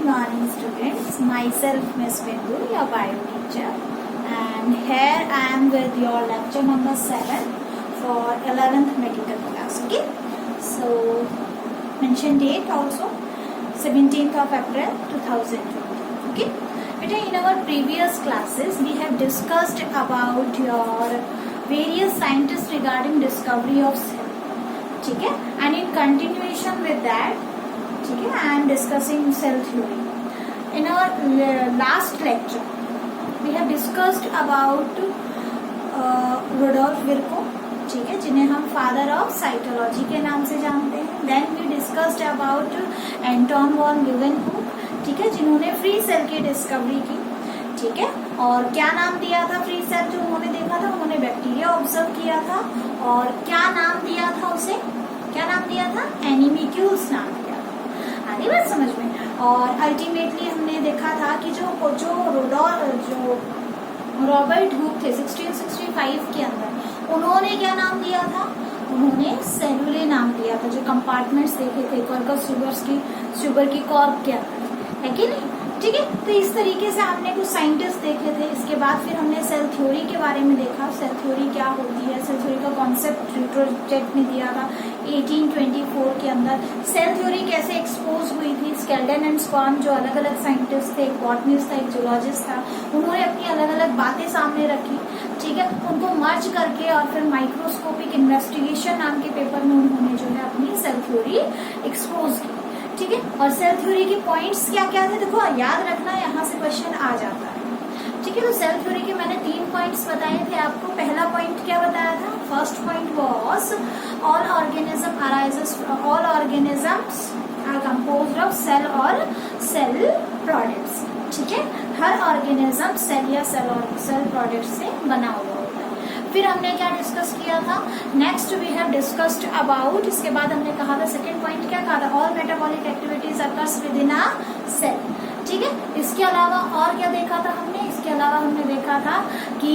Good morning students, myself Miss Bindu, your bio teacher, and here I am with your lecture number 7 for 11th medical class. Okay, so mention date also 17th of April 2020. Okay, in our previous classes we have discussed about your various scientists regarding discovery of cell. ठीक है, and in continuation with that, ठीक है, I am discussing cell theory. In our last lecture we have discussed about Rudolf Virchow, ठीक है, जिन्हें हम father of cytology के नाम से जानते हैं. Then we discussed about Anton van Leeuwenhoek, ठीक है, जिन्होंने फ्री सेल की डिस्कवरी की. ठीक है, और क्या नाम दिया था फ्री सेल जो उन्होंने देखा था? उन्होंने बैक्टीरिया ऑब्जर्व किया था और क्या नाम दिया था उसे? क्या नाम दिया था? एनिमिक्यूल्स नाम दिया था. आगे बात समझ में. और अल्टीमेटली हमने देखा था कि जो रॉबर्ट हुक थे 1665 के अंदर, उन्होंने क्या नाम दिया था? उन्होंने सेलुले नाम दिया था. जो कंपार्टमेंट्स देखे थे कर्कस शुगर की कॉर्क के अंदर, है कि नहीं? ठीक है, तो इस तरीके से हमने कुछ साइंटिस्ट देखे थे. इसके बाद फिर हमने सेल थ्योरी के बारे में देखा. सेल थ्योरी क्या होती है? सेल थ्योरी का कॉन्सेप्ट रिट्रोजेट ने दिया था 1824 के अंदर. सेल थ्योरी कैसे एक्सपोज हुई थी? स्केल्डन एंड स्कॉन जो अलग अलग साइंटिस्ट थे, एक बॉटनिस्ट था, एक जूलॉजिस्ट था, उन्होंने अपनी अलग अलग बातें सामने रखी. ठीक है, उनको मर्ज करके और फिर माइक्रोस्कोपिक इन्वेस्टिगेशन नाम के पेपर में उन्होंने जो है अपनी सेल थ्योरी एक्सपोज की. ठीक है, और सेल थ्योरी के पॉइंट्स क्या क्या थे? देखो, याद रखना, यहाँ से क्वेश्चन आ जाता है. ठीक है, तो सेल थ्योरी के मैंने 3 पॉइंट्स बताए थे आपको. पहला पॉइंट क्या बताया था? First point was all organisms are composed of cell और सेल प्रोडक्ट्स. ठीक है, हर ऑर्गेनिज्म सेल या सेल प्रोडक्ट से बना हुआ होता है. फिर हमने क्या डिस्कस किया था? Next we have discussed about, इसके बाद हमने कहा था सेकंड पॉइंट क्या कहा था? All metabolic activities occurs within a cell. ठीक है, इसके अलावा और क्या देखा था हमने? इसके अलावा हमने देखा था कि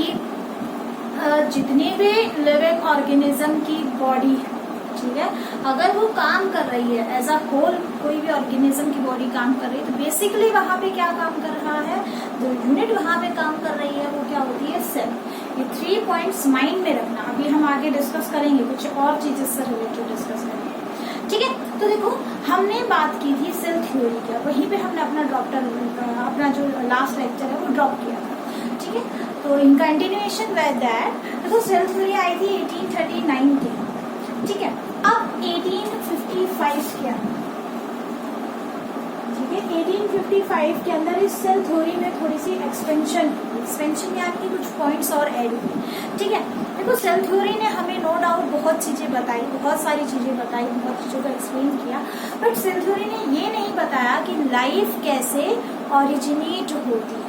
जितनी भी लिविंग ऑर्गेनिज्म की बॉडी है, ठीक है, अगर वो काम कर रही है एज अ होल, कोई भी ऑर्गेनिज्म की बॉडी काम कर रही है, तो बेसिकली वहां पे क्या काम कर रहा है? जो यूनिट वहां पे काम कर रही है वो क्या होती है? सेल. ये 3 पॉइंट्स माइंड में रखना. अभी हम आगे डिस्कस करेंगे, कुछ और चीजें से रिलेटेड डिस्कस करेंगे. ठीक है, तो देखो, हमने बात की थी सेल थ्योरी की, वहीं पे हमने अपना जो लास्ट लेक्चर है वो ड्रॉप किया था. ठीक है, तो इन कंटिन्यूएशन विद दैट देखो, सेल थ्योरी आई थी 1839 के. ठीक है, अब 1855 के अंदर, ठीक है, 1855 के अंदर इस सेल थ्योरी में थोड़ी सी एक्सपेंशन यानी कि कुछ पॉइंट्स और ऐड हुए. ठीक है, देखो, सेल थ्योरी ने हमें नो डाउट बहुत चीजें बताई, बहुत सारी चीजें बताई, बहुत चीजों का एक्सप्लेन किया, बट सेल थ्योरी ने ये नहीं बताया कि लाइफ कैसे ओरिजिनेट होती है.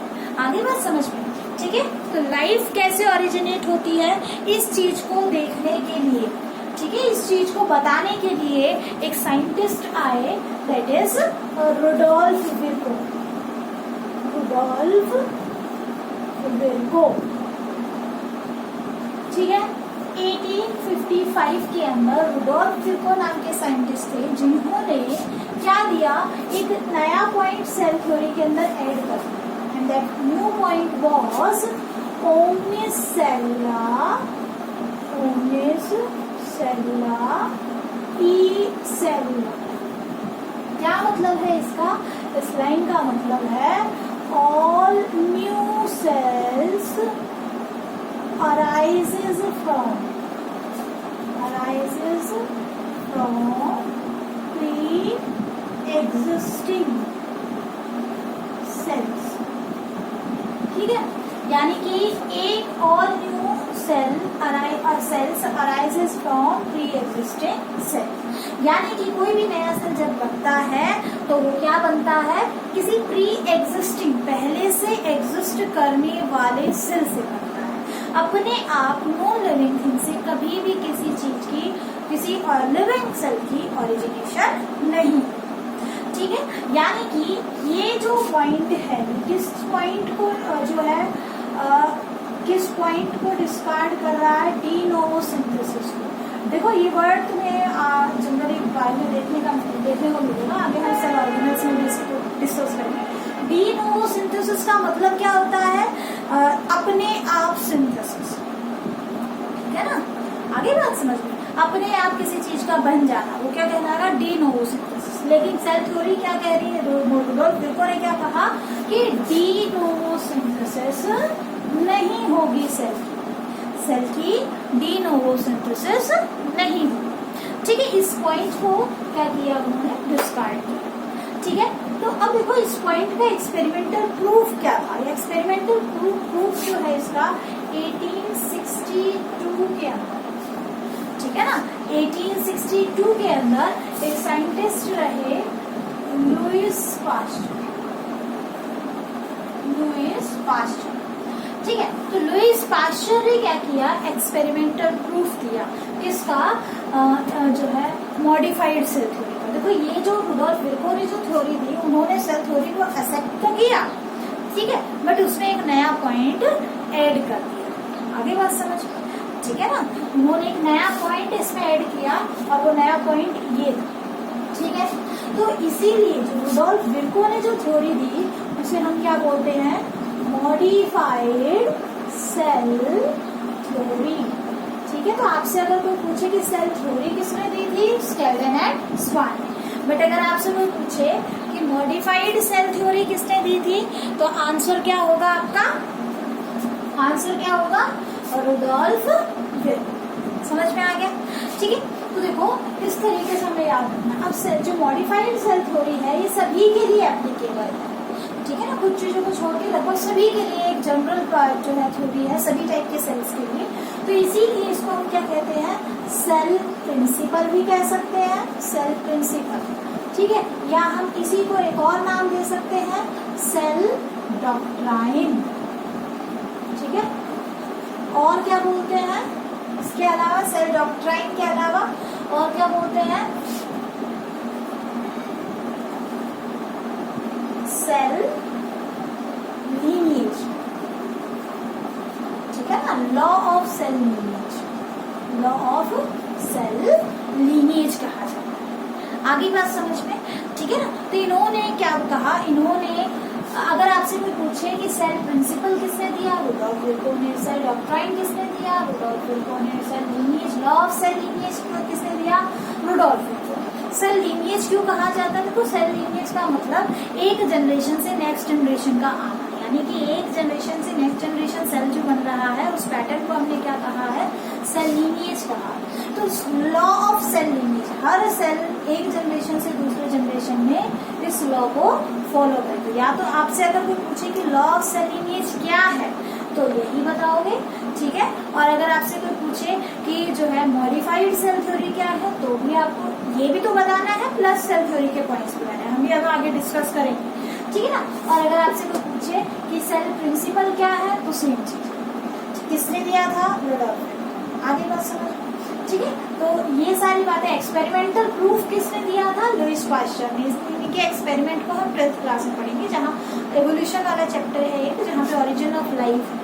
आगे बात समझ में. ठीक है, तो लाइफ कैसे ओरिजिनेट होती है, इस चीज को देखने के लिए, ठीक है, इस चीज को बताने के लिए एक साइंटिस्ट आए, दैट इज रुडोल्फ विर्को. ठीक है, 1855 के अंदर रुडोल्फ विर्को नाम के साइंटिस्ट थे, जिन्होंने क्या दिया? एक नया पॉइंट सेल थ्योरी के अंदर ऐड कर दिया. And that new point was omnis cellula cellula. क्या मतलब है इसका? इस लाइन का मतलब है all new cells arises from pre-existing cells. ठीक है, यानी कि एक और new cells arises from pre-existing cells. यानी कि कोई भी नया सेल जब बनता है तो वो क्या बनता है? किसी प्री एग्जिस्टिंग, पहले से एग्जिस्ट करने वाले सेल से बनता है. अपने आप नो लिविंग थिंग से कभी भी किसी चीज की, किसी लिविंग सेल की ओरिजिनेशन नहीं. ठीक है, यानी कि ये जो पॉइंट है, किस पॉइंट को जो है किस पॉइंट को डिस्कार्ड कर रहा है? डी नोवो सिंथेसिस को. देखो, ये वर्ड तुम्हें जनरली बायो में देखने को मिलेगा. आगे हम सेल ऑर्गेनल्स में भी इसको डिस्कस करेंगे. का मतलब क्या होता है? अपने आप सिंथेसिस, ठीक है ना? आगे बात समझ में, अपने आप किसी चीज का बन जाना, वो क्या कहलाएगा? De novo synthesis. लेकिन सेल थ्योरी क्या कह रही है? रुडोल्फ विर्को ने क्या कहा कि डी नोवो सिंथेसिस नहीं होगी सेल की डी नोवो सिंथेसिस नहीं होगी, ठीक है? इस पॉइंट को क्या किया उन्होंने? डिस्कार्ड किया, ठीक है? तो अब देखो इस पॉइंट का एक्सपेरिमेंटल प्रूफ क्या था? एक्सपेरिमेंटल प्रूफ जो है इसका 1862 के अंदर, ठीक है ना? 1862 के अंदर एक साइंटिस्ट रहे लुईस पास्चर, ठीक है? तो लुईस पास्चर ने क्या किया? एक्सपेरिमेंटल प्रूफ दिया किसका? जो है मॉडिफाइड सेल थ्योरी का। देखो ये जो रुडोल्फ विर्को ने जो थ्योरी दी, उन्होंने सेल थ्योरी को एक्सेप्ट तो किया, ठीक है, बट उसमें एक नया पॉइंट ऐड कर दिया। आगे बात समझ, ठीक है ना? उन्होंने एक नया पॉइंट इसमें ऐड किया और वो नया पॉइंट ये था, ठीक है? तो इसीलिए जो रुडोल्फ विर्को ने जो थ्योरी दी उसे हम क्या बोलते हैं? मॉडिफाइड सेल थ्योरी, ठीक है? तो आपसे अगर कोई पूछे कि सेल थ्योरी किसने दी थी? स्केल्टन एंड स्वान ने। बट अगर आपसे कोई पूछे कि मॉडिफाइड सेल थ्योरी किसने दी थी, तो आंसर क्या होगा आपका? आंसर क्या होगा? रुडोल्फ विर्को। समझ में आ गया, ठीक है? तो देखो इस तरीके से हमें याद रखना। अब जो मॉडिफाइड सेल थ्योरी है ये सभी के लिए एप्लीकेबल है, ठीक है ना? कुछ चीजों को छोड़ के लगभग सभी के लिए एक जनरल जो है थ्योरी है सभी टाइप के सेल्स के लिए। तो इसीलिए इसको हम क्या कहते हैं? सेल प्रिंसिपल भी कह सकते हैं, सेल प्रिंसिपल, ठीक है? या हम इसी को एक और नाम दे सकते हैं, सेल डॉक्ट्राइन, ठीक है? और क्या बोलते हैं इसके अलावा? सेल डॉक्ट्राइन के अलावा और क्या बोलते हैं? सेल लीनिएज, ठीक है ना? Law of cell lineage, law of cell lineage कहा जाता है। आगे बात समझ में, ठीक है ना? तो इन्होंने क्या कहा? इन्होंने अगर आपसे कोई पूछे कि सेल प्रिंसिपल किसने दिया? रुडोल्फ विर्को ने। सेल डॉक्ट्राइन किसने दिया? रुडोल्फ विर्को ने। Cell lineage, law of cell lineage किसने दिया? रुडोल्फ विर्को। सेल लीनिएज क्यों कहा जाता है? देखो सेल लीनिएज का मतलब एक जनरेशन से नेक्स्ट जनरेशन का आना, यानी कि एक जनरेशन से नेक्स्ट जनरेशन सेल जो बन रहा है उस पैटर्न को हमने क्या कहा है? सेल लीनिएज कहा। तो लॉ ऑफ सेल लीनिएज, हर सेल एक जनरेशन से दूसरे जनरेशन में इस लॉ को फॉलो करते। या तो आपसे अगर कोई पूछे कि लॉ ऑफ सेल लीनिएज क्या है तो यही बताओगे, ठीक है? और अगर आपसे कोई पूछे कि जो है मॉडिफाइड सेल थ्योरी क्या है तो भी आपको ये भी तो बताना है, प्लस सेल थ्योरी के पॉइंट्स भी बताना है, हम भी अब आगे डिस्कस करेंगे, ठीक है ना? और अगर आपसे कोई पूछे कि सेल प्रिंसिपल क्या है तो सेम चीज किसने दिया था? रुडोल्फ। आगे बात समझ, ठीक है? तो ये सारी बातें एक्सपेरिमेंटल प्रूफ किसने दिया था? लुईस पास्चर ने। इनके एक्सपेरिमेंट को हम 12th क्लास में पढ़ेंगे, जहाँ एवोल्यूशन वाला चैप्टर है एक, जहाँ पे ओरिजिन ऑफ लाइफ,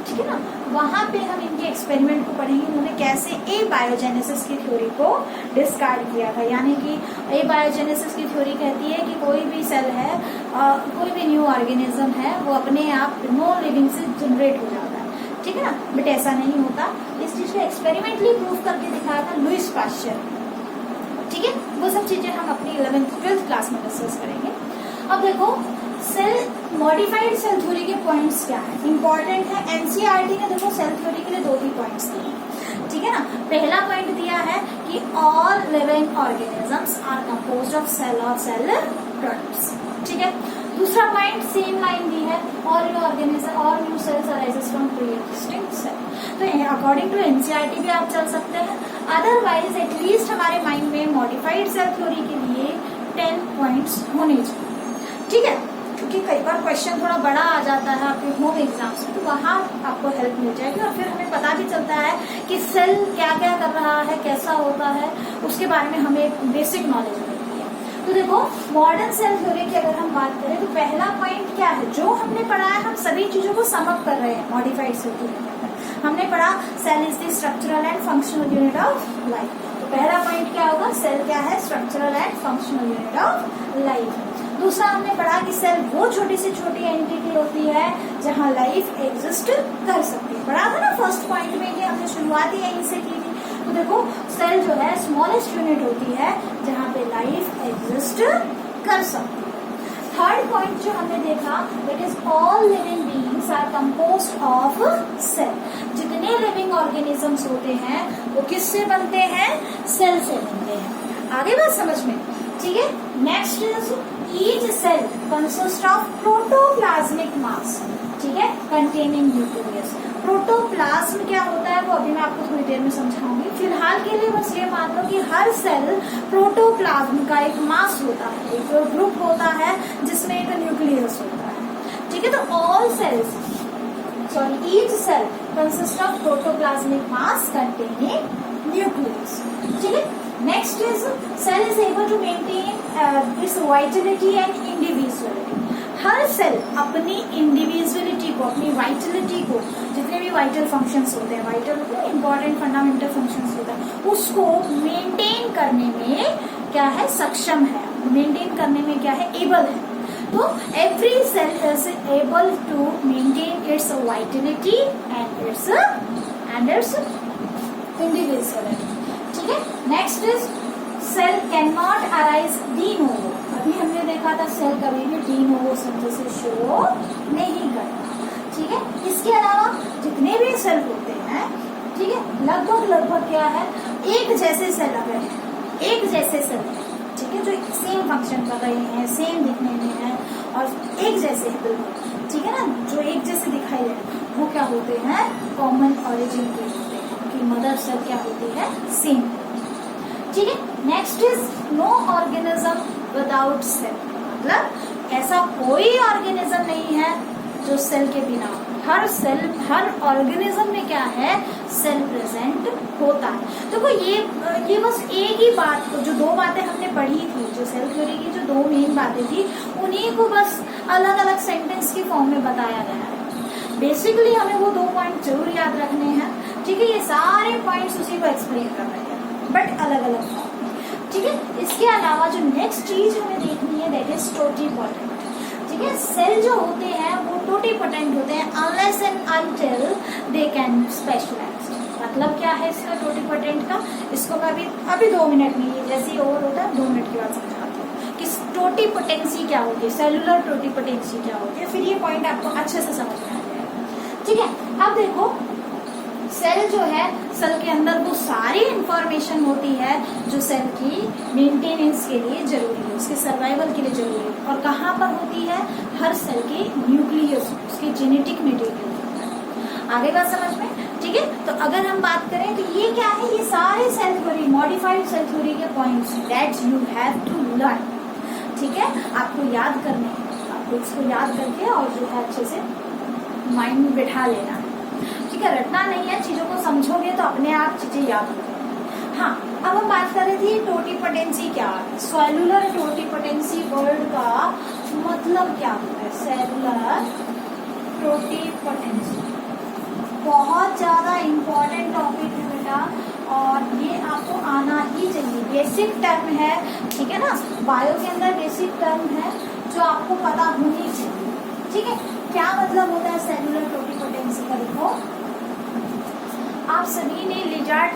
ठीक है ना? वहां पे हम इनके एक्सपेरिमेंट को पढ़ेंगे, उन्होंने कैसे ए बायोजेनेसिस की थ्योरी को डिस्कार्ड किया था। यानी कि ए बायोजेनेसिस की थ्योरी कहती है कि कोई भी सेल है, कोई भी न्यू ऑर्गेनिज्म है, वो अपने आप नॉन लिविंग से जनरेट हो जाता है, ठीक है ना? बट ऐसा नहीं होता। इस चीज को एक्सपेरिमेंटली प्रूव करके दिखाया था लुईस पास्चर, ठीक है? वो सब चीजें हम अपनी 11th 12th क्लास में डिस्कस करेंगे। अब देखो सेल मॉडिफाइड सेल थ्योरी के पॉइंट्स क्या है, इंपॉर्टेंट है। एनसीईआरटी ने देखो सेल थ्योरी के लिए 2 पॉइंट्स दिए, ठीक है ना? पहला पॉइंट दिया है कि all living organisms are composed of cell और सेल प्रोडक्ट्स, ठीक है? दूसरा पॉइंट सेम लाइन दी है, ऑल न्यू ऑर्गेनिज्म और new cells arises from pre existing cell. तो अकॉर्डिंग टू एनसीईआरटी भी आप चल सकते हैं, अदरवाइज एटलीस्ट हमारे माइंड में मॉडिफाइड सेल थ्योरी के लिए 10 पॉइंट्स होने चाहिए, ठीक है? क्योंकि कई बार क्वेश्चन थोड़ा बड़ा आ जाता है आपके होम एग्जाम्स में, तो वहाँ आपको हेल्प मिल जाएगी और फिर हमें पता भी चलता है कि सेल क्या क्या कर रहा है, कैसा होता है, उसके बारे में हमें एक बेसिक नॉलेज मिलती है। तो देखो मॉडर्न सेल थ्योरी की अगर हम बात करें तो पहला पॉइंट क्या है? जो हमने पढ़ा है हम सभी चीजों को सम अप कर रहे हैं मॉडिफाइड सेल थ्योरी के अंदर। हमने पढ़ा cell is the structural and functional unit of life. तो पहला पॉइंट क्या होगा? सेल क्या है? Structural and functional unit of life. दूसरा हमने पढ़ा कि सेल वो छोटी से छोटी एंटिटी होती है जहाँ लाइफ एग्जिस्ट कर सकती है। पढ़ा था ना फर्स्ट पॉइंट में कि हमने शुरुआत ही यहीं से की थी। तो देखो सेल जो है स्मॉलेस्ट यूनिट होती है जहाँ पे लाइफ एग्जिस्ट कर सकती है। थर्ड पॉइंट जो हमने देखा, it is all living beings are composed of cell. जितने लिविंग ऑर्गेनिजम्स होते हैं वो किससे बनते हैं? सेल से बनते हैं। आगे बात समझ में, ठीक है। Next is each cell consist of protoplasmic mass, ठीक है, कंटेनिंग न्यूक्लियस। प्रोटोप्लाज्म क्या होता है वो अभी मैं आपको थोड़ी देर में समझाऊंगी। फिलहाल के लिए बस ये मान लो कि हर सेल प्रोटोप्लाज्म का एक मास होता है, एक ग्रुप होता है जिसमें एक न्यूक्लियस होता है, ठीक है। तो all cells, sorry, each cell consist of protoplasmic mass containing nucleus, ठीक है। Next is cell is able to maintain its vitality and individuality. हर सेल अपनी इंडिविजुअलिटी को, अपनी वाइटलिटी को, जितने भी वाइटल फंक्शंस होते हैं, वाइटल इंपॉर्टेंट फंडामेंटल फंक्शंस होता है, उसको मेंटेन करने में क्या है? सक्षम है। मेंटेन करने में क्या है? एबल है। तो every cell is able to maintain its vitality and its individuality, ठीक है। Next is cell can not arise de novo. अभी हमने देखा था सेल कभी भी डी नोवो सिंथेसिस शो नहीं करता, ठीक है। इसके अलावा जितने भी सेल होते हैं, ठीक है, लगभग क्या है? एक जैसे सेल अगर है, एक जैसे सेल, ठीक है, जो सेम फंक्शन कर रहे हैं, सेम दिखने में है और एक जैसे है बिल्कुल, ठीक है ना, जो एक जैसे दिखाई दे रहे हैं, वो क्या होते हैं? कॉमन ऑरिजिन के होते हैं, कि मदर सेल क्या होती है? सेम, ठीक है। Next is no organism without cell. मतलब ऐसा कोई ऑर्गेनिज्म नहीं है जो सेल के बिना। हर सेल, हर ऑर्गेनिज्म में क्या है? सेल प्रेजेंट होता है। देखो ये बस एक ही बात को, जो दो बातें हमने पढ़ी थी, जो सेल थ्योरी की जो दो मेन बातें थी, उन्हीं को बस अलग अलग सेंटेंस की फॉर्म में बताया गया है। बेसिकली हमें वो 2 पॉइंट जरूर याद रखने हैं, ठीक है। ये सारे पॉइंट्स उसी को एक्सप्लेन कर रहे हैं, बट अलग अलग फॉर्म, ठीक है। इसके अलावा जो नेक्स्ट चीज हमें देखनी है, दैट इज टोटीपोटेंट, ठीक है। सेल जो होते हैं वो टोटीपोटेंट होते हैं unless and until they can specialise. मतलब क्या है इसका टोटीपोटेंट का? इसको मैं अभी 2 मिनट में, ये जैसे ही ओवर होता है 2 मिनट के बाद समझाती हूँ कि टोटीपोटेंसी क्या होती है, सेलुलर टोटीपोटेंसी क्या होती है, फिर ये पॉइंट आपको अच्छे से समझ में आ जाएगा, ठीक है। अब देखो सेल जो है, सेल के अंदर वो सारी इंफॉर्मेशन होती है जो सेल की मेंटेनेंस के लिए जरूरी है, उसके सर्वाइवल के लिए जरूरी है। और कहाँ पर होती है? हर सेल के न्यूक्लियस, उसके जेनेटिक मटेरियल होता है। आगे बात समझ में, ठीक है। तो अगर हम बात करें तो ये क्या है? ये सारे cell theory, modified cell theory के points that you have to learn, ठीक है। आपको याद करने हैं, आपको इसको याद करके और जो है अच्छे से माइंड में बिठा लेना है, ठीक है। रटना नहीं है, चीजों को समझोगे तो अपने आप चीजें याद हो जाएंगी। हाँ, अब हम बात कर रहे थे टोटीपोटेंसी क्या है। सेलुलर टोटीपोटेंसी वर्ड का मतलब क्या होता है? सेलुलर टोटीपोटेंसी बहुत ज्यादा इम्पोर्टेंट टॉपिक है बेटा, और ये आपको आना ही चाहिए। बेसिक टर्म है, ठीक है ना, बायो के अंदर बेसिक टर्म है जो आपको पता होनी चाहिए, ठीक है। क्या मतलब होता है सेलुलर टोटीपोटेंसी का? देखो, आप सभी ने लिजार्ड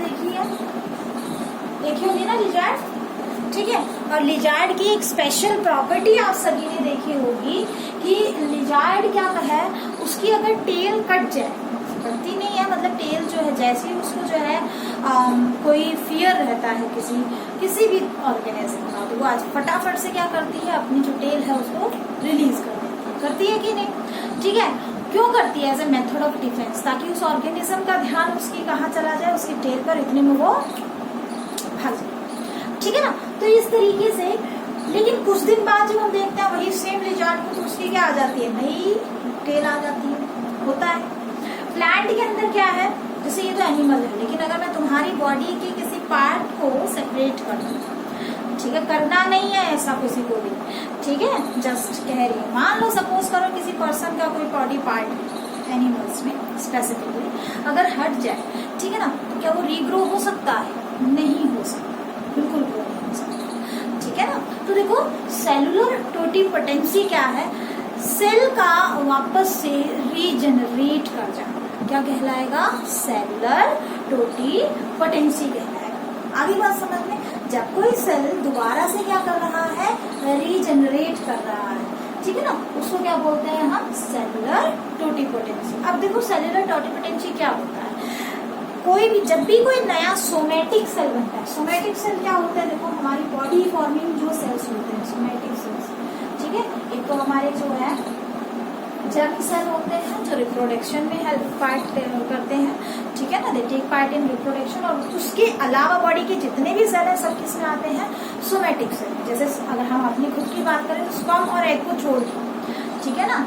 देखी होगी ना, लिजार्ड, ठीक है। और लिजार्ड की एक स्पेशल प्रॉपर्टी आप सभी ने देखी होगी कि लिजार्ड क्या है, उसकी अगर टेल कट जाए, कटती नहीं है, मतलब टेल जो है, जैसे ही उसको जो है कोई फियर रहता है किसी भी ऑर्गेनिज्म का, तो वो आज फटाफट से क्या करती है? अपनी जो टेल है उसको रिलीज करती है कि नहीं, ठीक है। क्यों करती है? As a method of defence, ताकि उस ऑर्गेनिज्म का ध्यान उसकी कहाँ चला जाए? उसकी टेल पर, इतने में वो भाग जाए, ठीक है ना। तो इस तरीके से, लेकिन कुछ दिन बाद जब हम देखते हैं वही सेम लिजार्ड को, तो उसकी क्या आ जाती है? नई टेल आ जाती है, होता है। प्लांट के अंदर क्या है? जैसे ये तो एनिमल है, लेकिन अगर मैं तुम्हारी बॉडी के किसी पार्ट को सेपरेट कर दूं, ठीक है, करना नहीं है ऐसा किसी को भी, ठीक है, जस्ट कह रही है। मान लो सपोज करो किसी पर्सन का कोई बॉडी पार्ट एनिमल्स में स्पेसिफिकली अगर हट जाए, ठीक है ना, तो क्या वो रीग्रो हो सकता है? नहीं हो सकता, बिल्कुल ग्रो नहीं हो सकता, ठीक है ना। तो देखो सेलुलर टोटिपोटेंसी क्या है? सेल का वापस से रीजनरेट कर जाना, क्या कहलाएगा? सेलुलर टोटिपोटेंसी कहलाएगा। आगे बात समझ में, जब कोई सेल दोबारा से क्या कर रहा है? रीजनरेट कर रहा है, ठीक है ना, उसको क्या बोलते हैं हम? Cellular totipotency. अब देखो सेलुलर टोटिपोटेंसी क्या होता है? कोई भी, जब भी कोई नया सोमेटिक सेल बनता है, सोमेटिक सेल क्या होता है? देखो हमारी बॉडी फॉर्मिंग जो सेल्स होते हैं सोमेटिक सेल्स, ठीक है, एक तो हमारे जो है जर्म सेल होते हैं जो रिप्रोडक्शन में हेल्प पार्ट करते हैं, ठीक है ना, they take part in reproduction. और उसके अलावा बॉडी के जितने भी सेल हैं सब किस में आते हैं? सोमेटिक सेल में। जैसे अगर हम अपनी खुद की बात करें तो स्पर्म और एग को छोड़ के, ठीक है ना,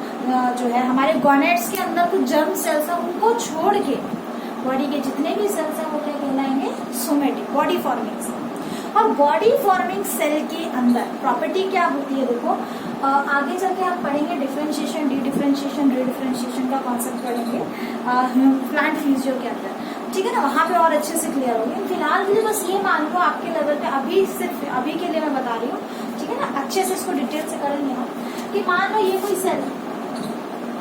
जो है हमारे गोनेट्स के अंदर कुछ जर्म सेल्स हैं, उनको छोड़ के बॉडी के जितने भी सेल्स हैं वो क्या कहलाएंगे? Somatic, body forming cell. और बॉडी फॉर्मिंग सेल के अंदर प्रॉपर्टी क्या होती है? देखो आगे चल के आप पढ़ेंगे डिफरेंशिएशन, डी डिफरेंशिएशन, रीडिफरेंशिएशन का कॉन्सेप्ट पढ़ेंगे प्लांट फिजियो के अंदर, ठीक है ना, वहां पे और अच्छे से क्लियर होगी। फिलहाल के लिए बस ये मान लो आपके लेवल पे, अभी सिर्फ अभी के लिए मैं बता रही हूँ, ठीक है ना, अच्छे से इसको डिटेल से करेंगे हम। कि मान लो ये कोई सेल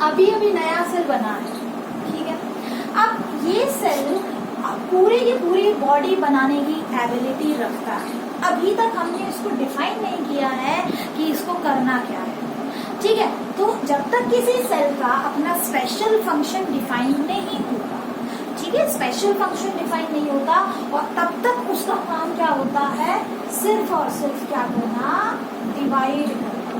अभी अभी नया सेल बना है, ठीक है, अब ये सेल पूरे की पूरी बॉडी बनाने की एबिलिटी रखता है। अभी तक हमने इसको डिफाइन नहीं किया है कि इसको करना क्या है, ठीक है। तो जब तक किसी सेल का अपना स्पेशल फंक्शन डिफाइन नहीं होता, ठीक है, स्पेशल फंक्शन डिफाइन नहीं होता, और तब तक उसका काम क्या होता है? सिर्फ और सिर्फ क्या करना? डिवाइड करना,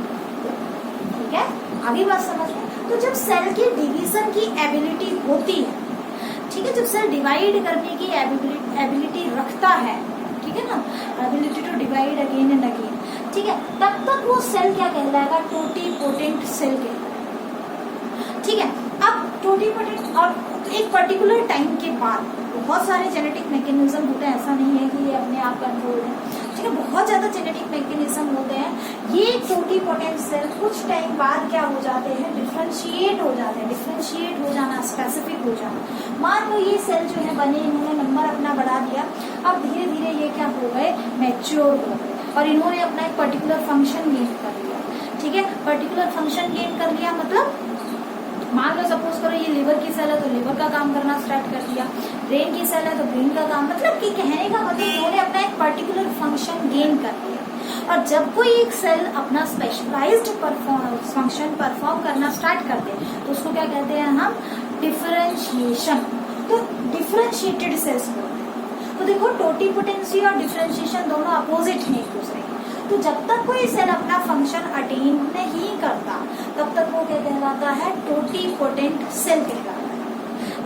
ठीक है। आगे बात समझ में, तो जब सेल की डिवीजन की एबिलिटी होती है, ठीक है, जब सेल डिवाइड करने की एबिलिटी रखता है, ठीक है ना, ability to divide again and again, ठीक है, तब तक वो सेल क्या कहलाएगा? टोटिपोटेंट सेल कहलाएगा, ठीक है। अब टोटिपोटेंट, और एक पर्टिकुलर टाइम के बाद बहुत सारे जेनेटिक मैकेनिज्म होते हैं, ऐसा नहीं है कि ये अपने आप कंट्रोल है, ठीक है, बहुत ज्यादा जेनेटिक मैकेनिज्म होते हैं। ये टोटिपोटेंट सेल कुछ टाइम बाद क्या हो जाते हैं? डिफरेंशिएट हो जाते हैं। डिफरेंशिएट हो जाना, स्पेसिफिक हो जाना। मान लो ये सेल जो है बने, इन्होंने नंबर अपना बढ़ा दिया, अब धीरे धीरे ये क्या हो गए? मैच्योर हो गए, और इन्होंने अपना एक पर्टिकुलर फंक्शन गेन कर लिया, ठीक है। पर्टिकुलर फंक्शन गेन कर लिया मतलब मान लो सपोज करो ये लिवर की सेल है तो लिवर का काम करना स्टार्ट कर दिया, ब्रेन की सेल है तो ब्रेन का काम, मतलब कि कहने का मतलब इन्होंने अपना एक पर्टिकुलर फंक्शन गेन कर लिया। और जब कोई एक सेल अपना स्पेशलाइज्ड फंक्शन परफॉर्म करना स्टार्ट कर दे तो उसको क्या कहते हैं हम? डिफरेंशिएशन। तो डिफरेंशिएटेड सेल्स बोलते हैं। तो देखो टोटिपोटेंसी और डिफरेंशिएशन दोनों अपोजिट हैं एक दूसरे के। तो जब तक कोई सेल अपना फंक्शन अटेन नहीं करता तब तक वो क्या कहलाता है? टोटिपोटेंट सेल कहलाता है,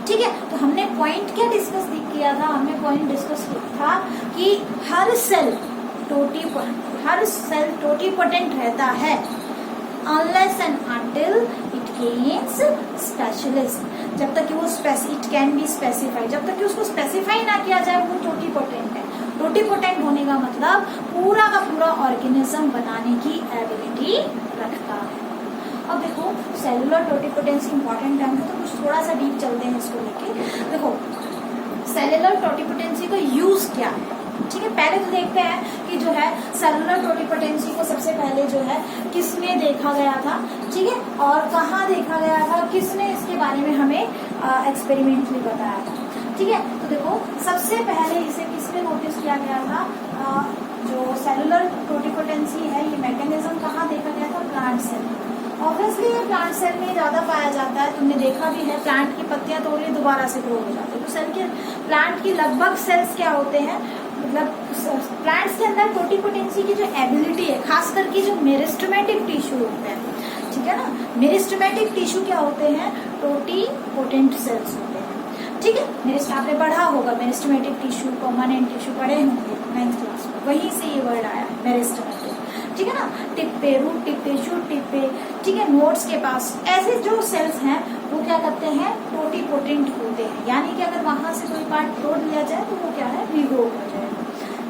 ठीक है। तो हमने पॉइंट क्या डिस्कस किया था? हमने पॉइंट डिस्कस किया था कि हर सेल टोटिपोटेंट रहता है unless and until it gains specialism। जब तक कि वो it can be specified, जब तक कि उसको स्पेसिफाई ना किया जाए वो टोटिपोटेंट है। टोटिपोटेंट होने का मतलब पूरा का पूरा ऑर्गेनिज्म बनाने की एबिलिटी रखता है। अब देखो सेलुलर टोटिपोटेंसी इंपॉर्टेंट टर्म है तो कुछ थोड़ा सा डीप चलते हैं इसको लेके। देखो सेलुलर टोटिपोटेंसी का यूज क्या है, ठीक है। पहले तो देखते हैं कि जो है सेलुलर टोटिपोटेंसी को सबसे पहले जो है किसने देखा गया था, ठीक है, और कहाँ देखा गया था, किसने इसके बारे में हमें एक्सपेरिमेंटली बताया था, ठीक है। तो देखो सबसे पहले इसे किसने नोटिस किया गया था? जो सेलुलर टोटिपोटेंसी है ये मैकेनिज्म कहाँ देखा गया था? Plant cell. ऑब्वियसली ये प्लांट सेल में ज्यादा पाया जाता है, तुमने देखा भी है प्लांट की पत्तियां तोड़ ली दोबारा से ग्रो हो जाती है। तो सेल के प्लांट की लगभग सेल्स क्या होते हैं, मतलब प्लांट्स के अंदर टोटिपोटेंसी की जो एबिलिटी है, खास करके जो मेरिस्टेमेटिक टिश्यू होते हैं, ठीक है ना, मेरिस्टेमेटिक टिश्यू क्या होते हैं? टोटिपोटेंट सेल्स होते हैं, ठीक है। मेरिस्ट आपने पढ़ा होगा, मेरिस्टेमेटिक टिश्यू, परमानेंट टिश्यू पढ़े होंगे 9th क्लास में, वहीं से ये वर्ड आया मेरिस्टेमेटिक, ठीक है ना। टिप पे, रूट टिप पे, शूट टिप पे, ठीक है, नोड्स के पास ऐसे जो सेल्स हैं वो क्या करते हैं? टोटिपोटेंट होते हैं, यानी कि अगर वहां से कोई पार्ट तोड़ लिया जाए तो वो क्या है? रीग्रो हो जाएगा,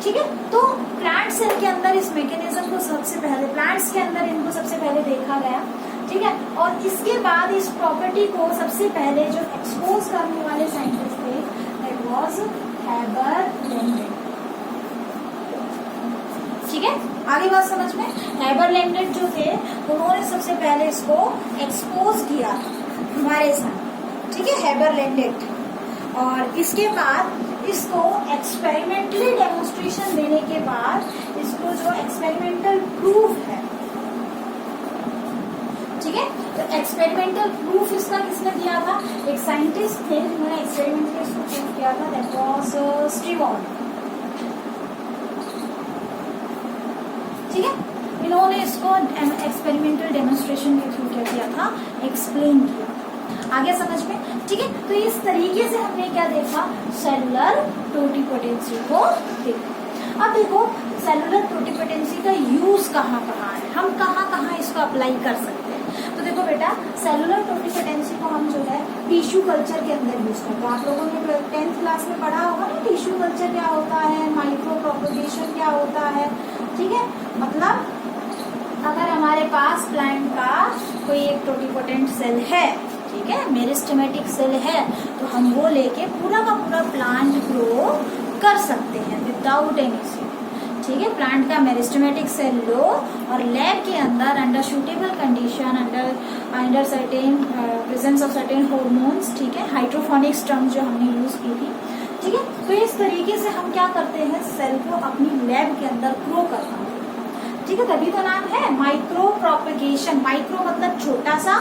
ठीक है। तो प्लांट सेल के अंदर इस मैकेनिज्म को सबसे पहले, प्लांट्स के अंदर इनको सबसे पहले देखा गया, ठीक है। और इसके बाद इस प्रॉपर्टी को सबसे पहले जो एक्सपोज करने वाले साइंटिस्ट थे दैट वाज हैबर लेंडेन, ठीक है, आगे बात समझ में। हेबरलैंडेड जो थे उन्होंने सबसे पहले इसको एक्सपोज किया हमारे साथ, ठीक है, हेबरलैंडेड। और इसके बाद इसको एक्सपेरिमेंटली डेमोन्स्ट्रेशन देने के बाद इसको जो एक्सपेरिमेंटल प्रूफ है, ठीक है, तो एक्सपेरिमेंटल प्रूफ इसका किसने दिया था? एक साइंटिस्ट थे जिन्होंने एक्सपेरिमेंटली इसको प्रूफ किया था, दैट वाज स्टीवर्ड, ठीक है। इन्होंने इसको एक्सपेरिमेंटल डेमोन्स्ट्रेशन के थ्रू क्या किया था? एक्सप्लेन किया। आगे समझ में, ठीक है। तो इस तरीके से हमने क्या देखा? सेलुलर टोटिपोटेंसी को देखा। अब देखो सेलुलर टोटिपोटेंसी का यूज कहाँ कहाँ है, हम कहाँ कहाँ इसको अप्लाई कर सकते हैं। तो देखो बेटा, सेलुलर टोटिपोटेंसी को हम जो है टिश्यू कल्चर के अंदर यूज करते हैं। आप लोगों ने 10th क्लास में पढ़ा होगा ना, टिश्यू कल्चर क्या होता है, माइक्रो प्रोपगेशन क्या होता है, ठीक है। मतलब अगर हमारे पास प्लांट का कोई एक टोटिपोटेंट सेल है, ठीक है, मेरिस्टेमेटिक सेल है, तो हम वो लेके पूरा का पूरा प्लांट ग्रो कर सकते हैं विदाउट एनी सीड, ठीक है। प्लांट का मेरिस्टेमेटिक सेल लो और लैब के अंदर under suitable condition, under certain presence of certain hormones, ठीक है, हाइड्रोफोनिक्स टर्म जो हमने यूज की थी, ठीक है। तो इस तरीके से हम क्या करते हैं, सेल को अपनी लैब के अंदर ग्रो करना है, ठीक है। तभी तो नाम है माइक्रो प्रोपगेशन। माइक्रो मतलब छोटा सा,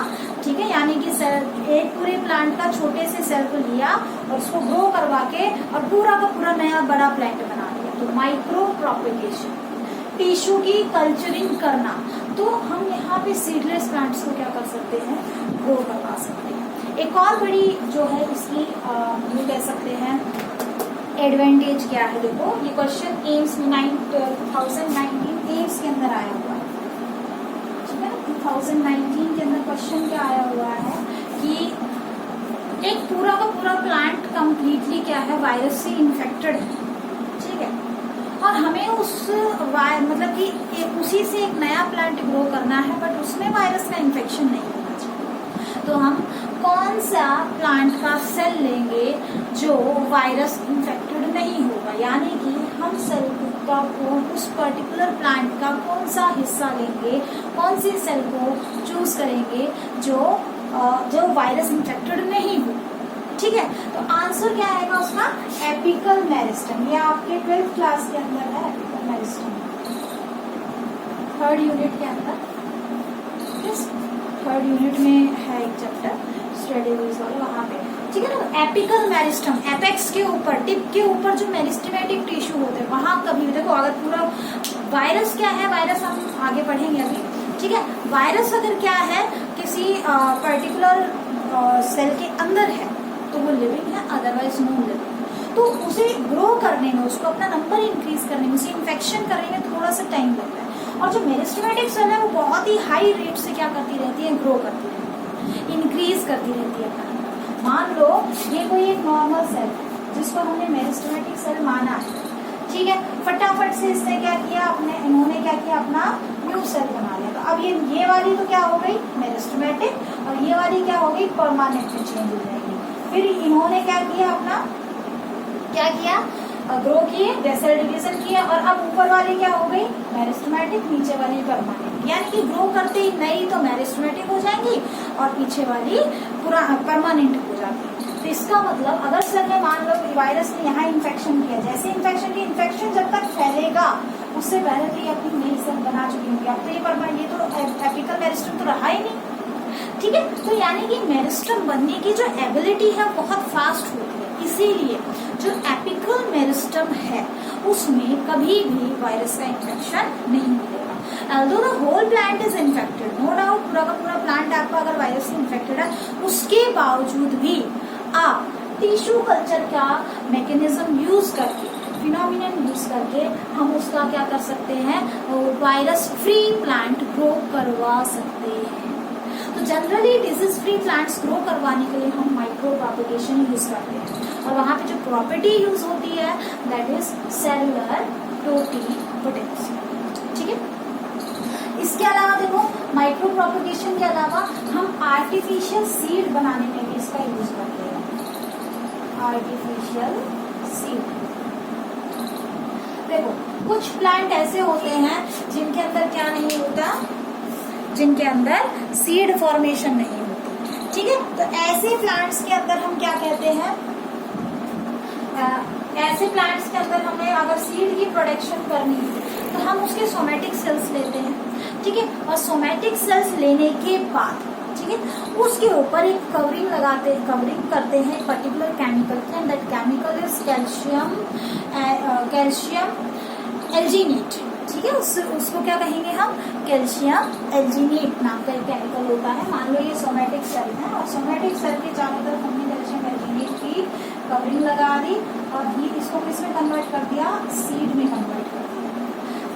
ठीक है, यानी कि एक पूरे प्लांट का छोटे से सेल को लिया और उसको ग्रो करवा के और पूरा का पूरा नया बड़ा प्लांट बना दिया, तो माइक्रो प्रोपगेशन। टिश्यू की कल्चरिंग करना, तो हम यहाँ पे सीडलेस प्लांट्स को क्या कर सकते हैं? ग्रो करवा सकते हैं। एक और बड़ी जो है इसकी ये कह सकते हैं एडवांटेज क्या है, देखो ये क्वेश्चन एम्स में 2019 एम्स के अंदर आया हुआ है, ठीक है। 2019 के अंदर क्वेश्चन क्या आया हुआ है कि एक पूरा का पूरा प्लांट कंप्लीटली क्या है, वायरस से इन्फेक्टेड है, ठीक है, और हमें उस मतलब कि उसी से एक नया प्लांट ग्रो करना है, बट उसमें वायरस का इन्फेक्शन नहीं होना चाहिए। तो हम कौन सा प्लांट का सेल लेंगे जो वायरस इन्फेक्टेड नहीं होगा, यानी कि हम सेल का उस पर्टिकुलर प्लांट का कौन सा हिस्सा लेंगे, कौन सी सेल को चूज करेंगे जो वायरस इन्फेक्टेड नहीं हो, ठीक है। तो आंसर क्या आएगा उसका? Apical meristem. ये आपके 12th क्लास के अंदर है, एपिकल मेरिस्टम, 3rd यूनिट के अंदर, थर्ड यूनिट में है एक चैप्टर स्टेडियल्स वाले, वहां पे, ठीक है ना। एपिकल मेरिस्टम, एपेक्स के ऊपर, टिप के ऊपर जो मेरिस्टेमेटिक टिश्यू होते हैं, वहां कभी भी देखो, अगर पूरा वायरस क्या है, वायरस हम आगे पढ़ेंगे अभी, ठीक है। वायरस अगर क्या है, किसी पर्टिकुलर सेल के अंदर है तो वो लिविंग है, अदरवाइज नॉन लिविंग। तो उसे ग्रो करने में, उसको अपना नंबर इंक्रीज करने में, उसे इन्फेक्शन करने में थोड़ा सा टाइम लगता है। और जो मेरिस्टेमेटिक सेल है वो बहुत ही हाई रेट से क्या करती रहती है, ग्रो करती रहती है, इंक्रीज करती रहती है अपना नंबर। मान लो ये कोई एक नॉर्मल सेल जिसको हमने मेरिस्टेमेटिक सेल माना है, ठीक है, फटाफट से इसने क्या किया, इन्होंने क्या किया, अपना न्यू सेल बना लिया। तो अब ये वाली तो क्या हो गई, मेरिस्टेमेटिक, और ये वाली क्या हो गई, परमानेंट में चेंज हो जाएगी। फिर इन्होंने क्या किया, अपना क्या किया, ग्रो किए, वेसल डिवीजन किया, और अब ऊपर वाली क्या हो गई, मेरिस्टेमेटिक, नीचे वाली परमानेंट, यानी कि ग्रो करते ही नई तो मेरिस्टेमेटिक हो जाएंगी और पीछे वाली पूरा परमानेंट हो जाती है। तो इसका मतलब अगर सेल ने, मान लो वायरस ने यहाँ इन्फेक्शन किया, जैसे इन्फेक्शन जब तक फैलेगा उससे पहले तो ये अपनी नई सेल बना चुकी होंगी। अब तो ये तो एपिकल मेरिस्टम तो रहा ही नहीं, ठीक है। तो यानी कि मेरिस्टम बनने की जो एबिलिटी है बहुत फास्ट होती है, इसीलिए जो एपिकल मेरिस्टम है उसमें कभी भी वायरस का इन्फेक्शन नहीं मिलेगा। although the whole plant is infected, no doubt पूरा का पूरा प्लांट आपका अगर वायरस से इन्फेक्टेड है, उसके बावजूद भी आप टिश्यू कल्चर का मैकेनिज्म यूज करके, फिनोमिनन यूज करके हम उसका क्या कर सकते हैं, वायरस फ्री प्लांट ग्रो करवा सकते हैं। तो generally disease free plants grow करवाने के लिए हम माइक्रो प्रोपगेशन यूज करते हैं, और वहां पे जो प्रॉपर्टी यूज होती है दैट इज सेलुलर टोटिपोटेंसी, ठीक है। इसके अलावा देखो, माइक्रो प्रोपगेशन के अलावा हम आर्टिफिशियल सीड बनाने में भी इसका यूज करते हैं। आर्टिफिशियल सीड, देखो कुछ प्लांट ऐसे होते हैं जिनके अंदर क्या नहीं होता, जिनके अंदर सीड फॉर्मेशन नहीं होती। ठीक है, तो ऐसे प्लांट्स के अंदर हम क्या कहते हैं, ऐसे प्लांट्स के अंदर हमें अगर सीड की प्रोडक्शन करनी है तो हम उसके सोमेटिक सेल्स लेते हैं। ठीक है, और सोमेटिक सेल्स लेने के बाद ठीक है उसके ऊपर एक कवरिंग करते हैं पर्टिकुलर केमिकल के, and that chemical is calcium alginate. ठीक है, उसको क्या कहेंगे हम, कैल्शियम एल्जीनेट नाम का एक केमिकल होता है। मान लो ये सोमेटिक सेल है और सोमेटिक सेल के चारों तरफ हमने कैल्शियम एल्जीनेट की कवरिंग लगा दी और ये इसको किस में कन्वर्ट कर दिया, सीड में कन्वर्ट कर दिया।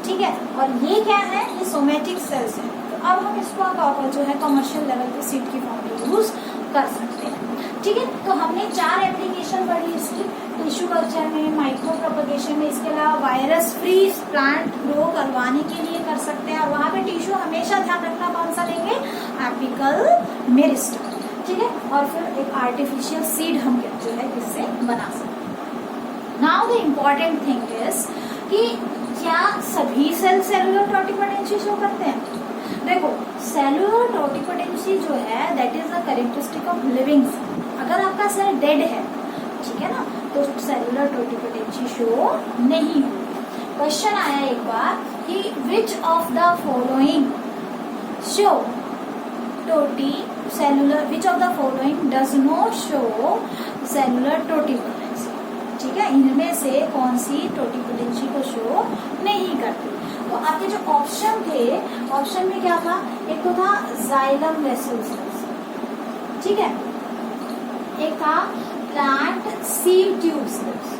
ठीक है, और ये क्या है, ये सोमेटिक सेल्स है। तो अब हम इसको जो है कमर्शियल लेवल पे सीड की फॉर्म में यूज कर सकते हैं। ठीक है, तो हमने 4 एप्लीकेशन पढ़ी इसकी, टिश्यू कल्चर में, माइक्रो प्रोपगेशन में, इसके अलावा वायरस फ्री प्लांट ग्रो करवाने के लिए कर सकते हैं। और वहां पे टिश्यू हमेशा ध्यान रखना कौन सा लेंगे, एपिकल मेरिस्टम। ठीक है, और फिर एक आर्टिफिशियल सीड हम जो है इससे बना सकते हैं। Now the important thing is कि क्या सभी सेल सेलुलर टोटिपोटेंसी शो करते हैं। देखो, सेलुलर टोटिपोटेंसी जो है that is a characteristic of living cell. अगर आपका सेल डेड है, ठीक है ना, तो सेलुलर टोटिपोटेंसी शो नहीं होगी। क्वेश्चन आया एक बार कि which of the following show which of the following does not show cellular totipotency। ठीक है, इनमें से कौन सी टोटिपोटेंसी को शो नहीं करती। तो आपके जो ऑप्शन थे, ऑप्शन में क्या था, एक तो था जाइलम वेसल सेल्स, ठीक है, एक था plant seed tube cells.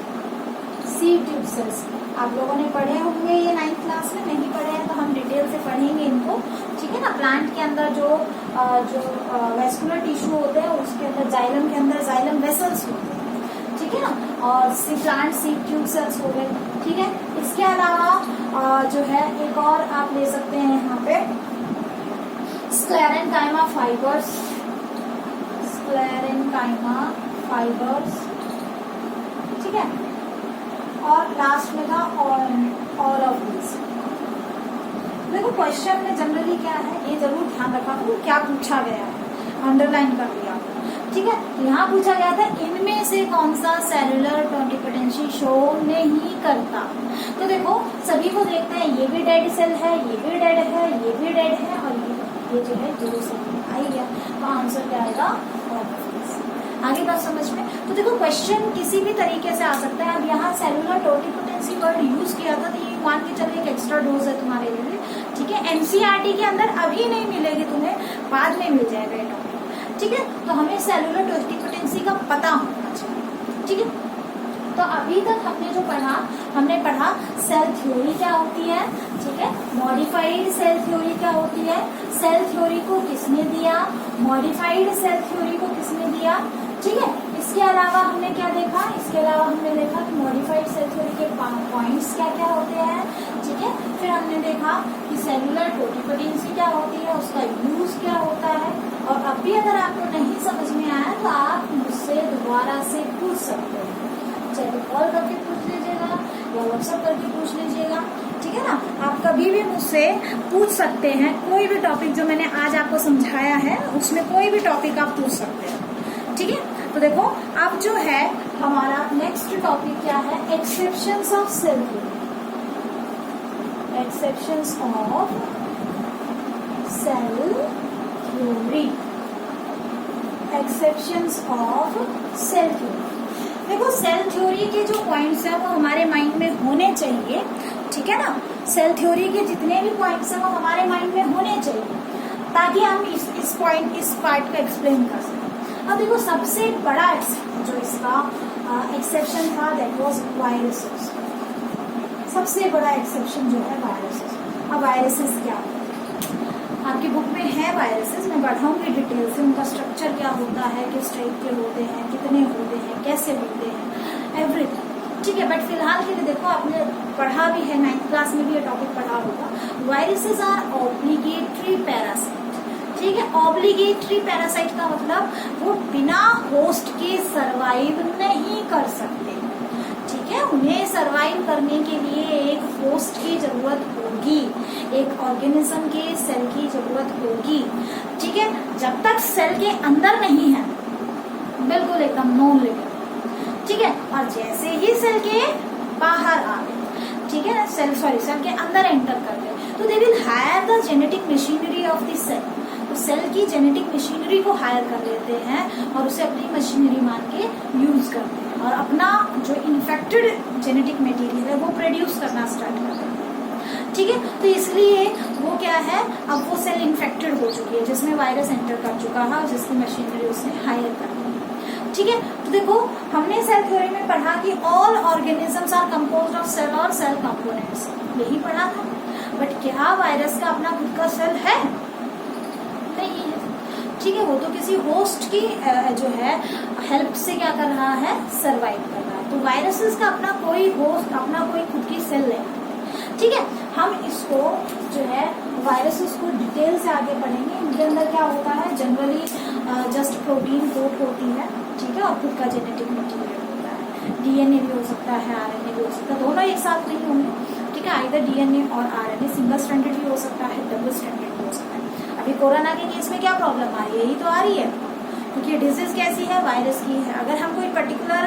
Seed tube cells आप लोगों ने पढ़े होंगे ये 9th क्लास में, नहीं पढ़े हैं तो हम डिटेल से पढ़ेंगे इनको। ठीक है ना, प्लांट के अंदर जो वेस्कुलर टिश्यू होते हैं उसके अंदर जाइलम के अंदर जाइलम वेसल्स होते हैं। ठीक है ना, और प्लांट सीड ट्यूब सेल्स हो गए। ठीक है, इसके अलावा जो है एक और आप ले सकते हैं यहाँ पे स्क्लेरेन्काइमा फाइबर्स। स्क्लेरेन्काइमा फाइबर्स, ठीक है, और लास्ट में था ऑल ऑफ दिस। देखो क्वेश्चन में जनरली क्या है, ये जरूर ध्यान रखा करो क्या पूछा गया है, अंडरलाइन कर दिया। ठीक है, यहाँ पूछा गया था इनमें से कौन सा सेलुलर टोटिपोटेंसी शो नहीं करता। तो देखो सभी को देखते हैं, ये भी डेड सेल है, ये भी डेड है, ये भी डेड है, और ये जो है 0 सेल आई गया। तो आंसर क्या आएगा, आगे बात समझ में। तो देखो क्वेश्चन किसी भी तरीके से आ सकता है। अब यहाँ सेलुलर टोटिपोटेंसी वर्ड यूज किया था, तो ये मान के चलिए एक एक्स्ट्रा डोज है तुम्हारे लिए। ठीक है, एनसीईआरटी के अंदर अभी नहीं मिलेगी तुम्हें, बाद में मिल जाएगा ये टॉपिक। ठीक है, तो हमें सेलुलर टोटिपोटेंसी का पता होना चाहिए। ठीक है, तो अभी तक हमने जो पढ़ा, हमने पढ़ा सेल थ्योरी क्या होती है। ठीक है, मॉडिफाइड सेल थ्योरी क्या होती है, सेल थ्योरी को किसने दिया, मॉडिफाइड सेल थ्योरी को किसने दिया। ठीक है, इसके अलावा हमने क्या देखा, इसके अलावा हमने देखा कि मॉडिफाइड सेल थ्योरी के पॉइंट्स क्या क्या होते हैं। ठीक है, फिर हमने देखा कि सेलुलर टोटिपोटेंसी क्या होती है, उसका यूज क्या होता है। और अभी अगर आपको नहीं समझ में आया तो आप मुझसे दोबारा से पूछ सकते हैं, चाहे कॉल करके पूछ लीजिएगा या व्हाट्सएप करके पूछ लीजिएगा। ठीक है ना, आप कभी भी मुझसे पूछ सकते हैं, कोई भी टॉपिक जो मैंने आज आपको समझाया है उसमें कोई भी टॉपिक आप पूछ सकते हैं। ठीक है, तो देखो अब जो है हमारा नेक्स्ट टॉपिक क्या है, exceptions of cell theory. Exceptions of cell theory, exceptions of cell theory. देखो सेल थ्योरी के जो पॉइंट्स हैं वो हमारे माइंड में होने चाहिए। ठीक है ना, सेल थ्योरी के जितने भी पॉइंट्स हैं वो हमारे माइंड में होने चाहिए ताकि हम इस पार्ट को एक्सप्लेन कर सकें। अब देखो सबसे बड़ा जो इसका एक्सेप्शन था दैट वाज वायरसेस। सबसे बड़ा एक्सेप्शन जो है वायरसेस। अब वायरसेस क्या है, आपकी बुक में है वायरसेस, मैं बढ़ाऊंगी डिटेल से, उनका स्ट्रक्चर क्या होता है, किस टाइप के होते हैं, कितने होते हैं, कैसे होते हैं, एवरीथिंग। ठीक है, बट फिलहाल के लिए देखो आपने पढ़ा भी है, 9th क्लास में भी ये टॉपिक पढ़ा होगा। Viruses are obligatory parasite. ठीक है, ऑब्लिगेटरी पैरासाइट का मतलब वो बिना होस्ट के सरवाइव नहीं कर सकते। ठीक है, उन्हें सरवाइव करने के लिए एक होस्ट की जरूरत होगी, एक ऑर्गेनिज्म के सेल की जरूरत होगी। ठीक है, जब तक सेल के अंदर नहीं है, बिल्कुल एकदम नॉन लिविंग। ठीक है, और जैसे ही सेल के बाहर आ गए, ठीक है, सेल के अंदर एंटर कर गए, तो they will hire the genetic machinery of the cell. तो सेल की जेनेटिक मशीनरी को हायर कर लेते हैं और उसे अपनी मशीनरी मान के यूज करते हैं और अपना जो इन्फेक्टेड जेनेटिक मटेरियल है वो प्रोड्यूस करना स्टार्ट कर देते हैं। ठीक है, तो इसलिए वो क्या है, अब वो सेल इन्फेक्टेड हो चुकी है जिसमें वायरस एंटर कर चुका है और जिसकी मशीनरी उसने हायर कर दी। ठीक है, तो देखो हमने सेल थ्योरी में पढ़ा कि all organisms are composed of cell और सेल कंपोनेंट्स, यही पढ़ा था। बट क्या वायरस का अपना खुद का सेल है? नहीं है। ठीक है, वो तो किसी होस्ट की जो है हेल्प से क्या कर रहा है, सरवाइव कर रहा है। तो वायरसेस का अपना कोई होस्ट, अपना कोई खुद की सेल नहीं। ठीक है, हम इसको जो है वायरसेस को डिटेल से आगे पढ़ेंगे। इनके अंदर क्या होता है, जनरली जस्ट प्रोटीन कोट होती है। ठीक है, और खुद का जेनेटिक मटेरियल होता है। डीएनए भी हो सकता है, आरएनए भी हो सकता है, दोनों एक साथ नहीं होंगे। ठीक है, आइदर डीएनए और आरएनए सिंगल स्ट्रैंडेड भी हो सकता है, डबल स्ट्रैंडेड भी हो सकता है। अभी कोरोना के केस में क्या प्रॉब्लम आ रही है, यही तो आ रही है, क्योंकि डिजीज कैसी है, वायरस की है। अगर हम कोई पर्टिकुलर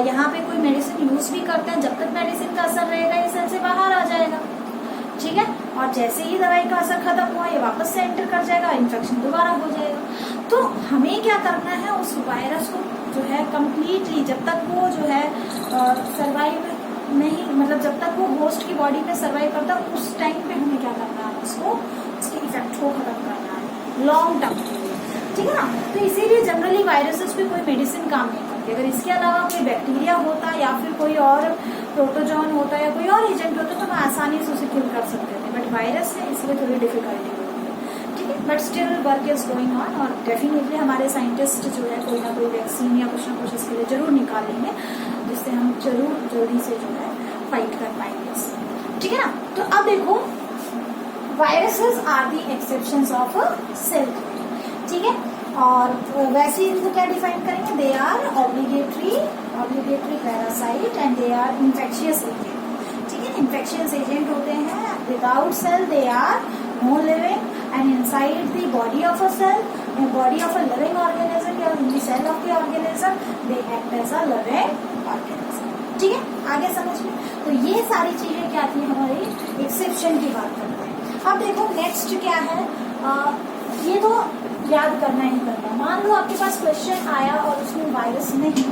यहाँ पे कोई मेडिसिन यूज भी करते हैं, जब तक मेडिसिन का असर रहेगा ये सेल से बाहर आ जाएगा। ठीक है, और जैसे ही दवाई का असर खत्म हुआ ये वापस से एंटर कर जाएगा, इन्फेक्शन दोबारा हो जाएगा। तो हमें क्या करना है, उस वायरस को जो है कम्प्लीटली, जब तक वो जो है सर्वाइव नहीं, मतलब जब तक वो होस्ट की बॉडी में सर्वाइव करता है, उस टाइम पे हमें क्या करना है, उसको उसके इफेक्ट को खत्म करना है लॉन्ग टर्म के लिए। ठीक है ना, तो इसीलिए जनरली वायरसेस पे कोई मेडिसिन काम नहीं करती। अगर इसके अलावा कोई बैक्टीरिया होता या फिर कोई और प्रोटोजोन होता या कोई और एजेंट होता तो हम आसानी से उसे किल कर सकते थे, बट वायरस है इसलिए थोड़ी डिफिकल्टी होती है। ठीक है, but still work is going on और डेफिनेटली हमारे साइंटिस्ट जो है कोई ना कोई वैक्सीन या कुछ ना कुछ इसके लिए जरूर निकालेंगे, जिससे हम जरूर जल्दी से जो है फाइट कर पाएंगे इससे। ठीक है ना, तो अब देखो viruses are the exceptions of cell theory. ठीक है, और वैसे ही इनको क्या डिफाइन करेंगे, they are obligatory parasite and they are infectious agent. ठीक है, इन्फेक्शियस एजेंट होते हैं, without cell they are non living and inside the body of a cell, body of a living organism या in the cell of the organism they act as a living organism. ठीक है, आगे समझ में। तो ये सारी चीजें क्या थी, हमारी एक्सेप्शन की बात करते हैं। अब देखो नेक्स्ट क्या है, ये तो याद करना ही करना। मान लो आपके पास क्वेश्चन आया और उसमें वायरस नहीं,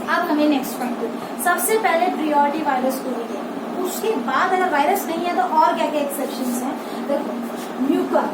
अब हमें नेक्स्ट पॉइंट, सबसे पहले प्रियोरिटी वायरस को ही दें, उसके बाद अगर वायरस नहीं है तो और क्या क्या एक्सेप्शंस हैं। देखो म्यूकर,